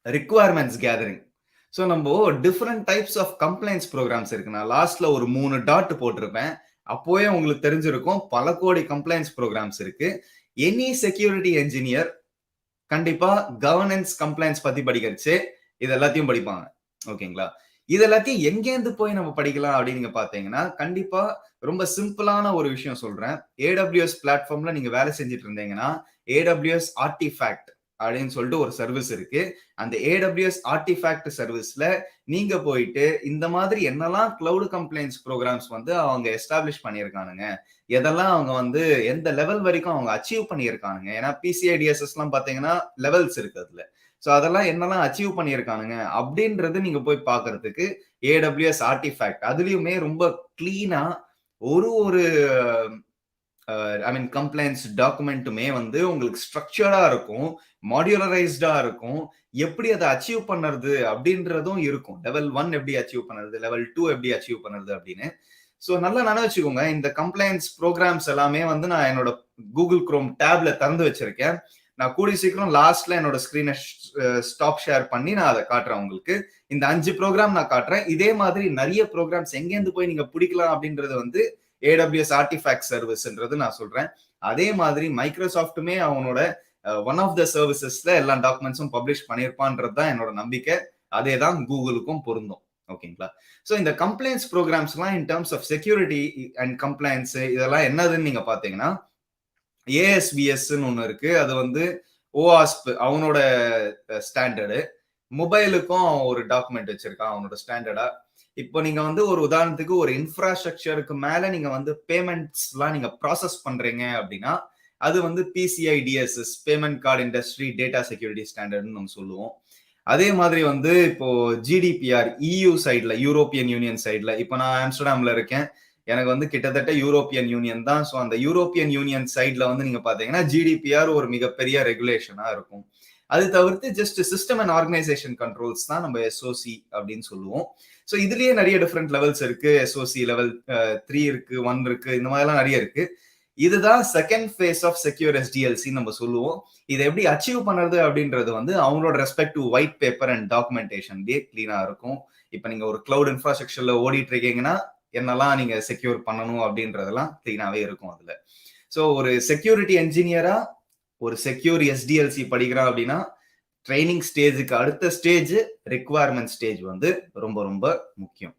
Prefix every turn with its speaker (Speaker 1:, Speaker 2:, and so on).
Speaker 1: Requirements gathering. So நம்ம different types of complaints programs இருக்கு. நான் லாஸ்ட்ல ஒரு 3 டாட் போட்டிருப்பேன். அப்போவே உங்களுக்கு தெரிஞ்சிருக்கும் பல கோடி கம்ப்ளைண்ட்ஸ் ப்ரோக்ராம்ஸ் இருக்கு. எனி செக்யூரிட்டி என்ஜினியர் கண்டிப்பா கவர்னன்ஸ் கம்ப்ளைண்ட்ஸ் பத்தி படிக்கிறச்சு இது எல்லாத்தையும் படிப்பாங்க. ஓகேங்களா? இது எல்லாத்தையும் எங்கேருந்து போய் நம்ம படிக்கலாம் அப்படின்னு நீங்க பாத்தீங்கன்னா, கண்டிப்பா ரொம்ப சிம்பிளான ஒரு விஷயம் சொல்றேன். AWS பிளாட்ஃபார்ம்ல நீங்க வேலை செஞ்சுட்டு இருந்தீங்கன்னா, AWS ஆர்டிஃபேக்ட் அப்படின்னு சொல்லிட்டு ஒரு சர்வீஸ் இருக்கு. அந்த AWS ஆர்டிஃபேக்ட் சர்வீஸ்ல நீங்க போயிட்டு இந்த மாதிரி என்னெல்லாம் கிளவுட் கம்ப்ளைண்ட்ஸ் ப்ரோக்ராம்ஸ் வந்து அவங்க எஸ்டாப்ளிஷ் பண்ணியிருக்கானுங்க, எதெல்லாம் அவங்க வந்து எந்த லெவல் வரைக்கும் அவங்க அச்சீவ் பண்ணியிருக்கானுங்க. ஏன்னா PCI-DSS எல்லாம் பாத்தீங்கன்னா லெவல்ஸ் இருக்கு அதுல. ஸோ அதெல்லாம் என்னெல்லாம் அச்சீவ் பண்ணியிருக்கானுங்க அப்படின்றது நீங்க போய் பார்க்கறதுக்கு AWS ஆர்டிஃபேக்ட் அதுலயுமே ரொம்ப கிளீனா ஒரு ஐ மீன் கம்ப்ளைண்ட்ஸ் டாக்குமெண்ட்டுமே வந்து உங்களுக்கு ஸ்ட்ரக்சர்டா இருக்கும், மாடியுலரைஸ்டா இருக்கும். எப்படி அதை அச்சீவ் பண்ணுறது அப்படின்றதும் இருக்கும். லெவல் 1 எப்படி அச்சீவ் பண்ணுறது, லெவல் 2 எப்படி அச்சீவ் பண்ணுறது அப்படின்னு. ஸோ நல்லா நினைச்சுக்கோங்க, இந்த கம்ப்ளைண்ட்ஸ் ப்ரோக்ராம்ஸ் எல்லாமே வந்து நான் என்னோட கூகுள் குரோம் டேப்ல திறந்து வச்சிருக்கேன். நான் கூடிய சீக்கிரம் லாஸ்ட்ல என்னோட ஸ்கிரீனை ஸ்டாப் ஷேர் பண்ணி நான் அதை காட்டுறேன் உங்களுக்கு. இந்த 5 ப்ரோக்ராம் நான் காட்டுறேன். இதே மாதிரி நிறைய ப்ரோக்ராம்ஸ் எங்கேருந்து போய் நீங்க பிடிக்கலாம் அப்படின்றது வந்து AWS ஆர்டிஃபேக்ட் சர்வீஸ்ன்றது நான் சொல்றேன். அதே மாதிரி மைக்ரோசாஃப்ட்டுமே அவனோட ஒன் ஆஃப் த சர்வீசஸ்ல எல்லா டாக்குமெண்ட்ஸும் பப்ளிஷ் பண்ணியிருப்பான்றது தான் என்னோட நம்பிக்கை. அதே தான் கூகுளுக்கும் பொருந்தும். ஓகேங்களா? ஸோ இந்த கம்ப்ளைண்ட்ஸ் ப்ரோக்ராம்ஸ்லாம் in terms of security and complaints இதெல்லாம் என்னதுன்னு நீங்க பாத்தீங்கன்னா, ASVSன்னு ஒன்று இருக்கு. அது வந்து OWASP அவனோட ஸ்டாண்டர்டு. மொபைலுக்கும் ஒரு டாக்குமெண்ட் வச்சிருக்கான் அவனோட ஸ்டாண்டர்டா. இப்போ நீங்க வந்து ஒரு உதாரணத்துக்கு ஒரு இன்ஃப்ராஸ்ட்ரக்சருக்கு மேல நீங்க வந்து பேமெண்ட்ஸ் எல்லாம் நீங்க ப்ராசஸ் பண்றீங்க அப்படின்னா, அது வந்து PCI-DSS payment card industry data security ஸ்டாண்டர்ட்னு நம்ம சொல்லுவோம். அதே மாதிரி வந்து இப்போ GDPR EU சைட்ல, யூரோப்பியன் யூனியன் சைட்ல, இப்போ நான் ஆம்ஸ்டர்டாம்ல இருக்கேன். எனக்கு வந்து கிட்டத்தட்ட யூரோப்பியன் யூனியன் தான். ஸோ அந்த யூரோப்பியன் யூனியன் சைட்ல வந்து நீங்க பாத்தீங்கன்னா GDPR ஒரு மிகப்பெரிய ரெகுலேஷனா இருக்கும். அது தவிர்த்து just system and organisation controls தான் நம்ம SOC அப்படின்னு சொல்லுவோம். ஸோ இதுலயே நிறைய டிஃப்ரெண்ட் லெவல்ஸ் இருக்கு. SOC லெவல் 3 இருக்கு, 1 இருக்கு, இந்த மாதிரிலாம் நிறைய இருக்கு. இதுதான் second phase of secure SDLC நம்ம சொல்லுவோம். இதை எப்படி அச்சீவ் பண்றது அப்படின்றது வந்து அவங்களோட ரெஸ்பெக்டிவ் ஒயிட் பேப்பர் அண்ட் டாக்குமெண்டேஷன்லயே கிளீனா இருக்கும். இப்போ நீங்க ஒரு கிளவுட் இன்ஃப்ராஸ்ட்ரக்சர்ல ஓடிட்டு இருக்கீங்கன்னா என்னெல்லாம் நீங்க செக்யூர் பண்ணணும் அப்படின்றதெல்லாம் கிளீனாவே இருக்கும் அதுல. ஸோ ஒரு செக்யூரிட்டி என்ஜினியரா ஒரு செக்யூர் SDLC படிக்கிறான் அப்படின்னா ட்ரைனிங் ஸ்டேஜுக்கு அடுத்த ஸ்டேஜ் ரிக்வயர்மெண்ட் ஸ்டேஜ் வந்து ரொம்ப ரொம்ப முக்கியம்.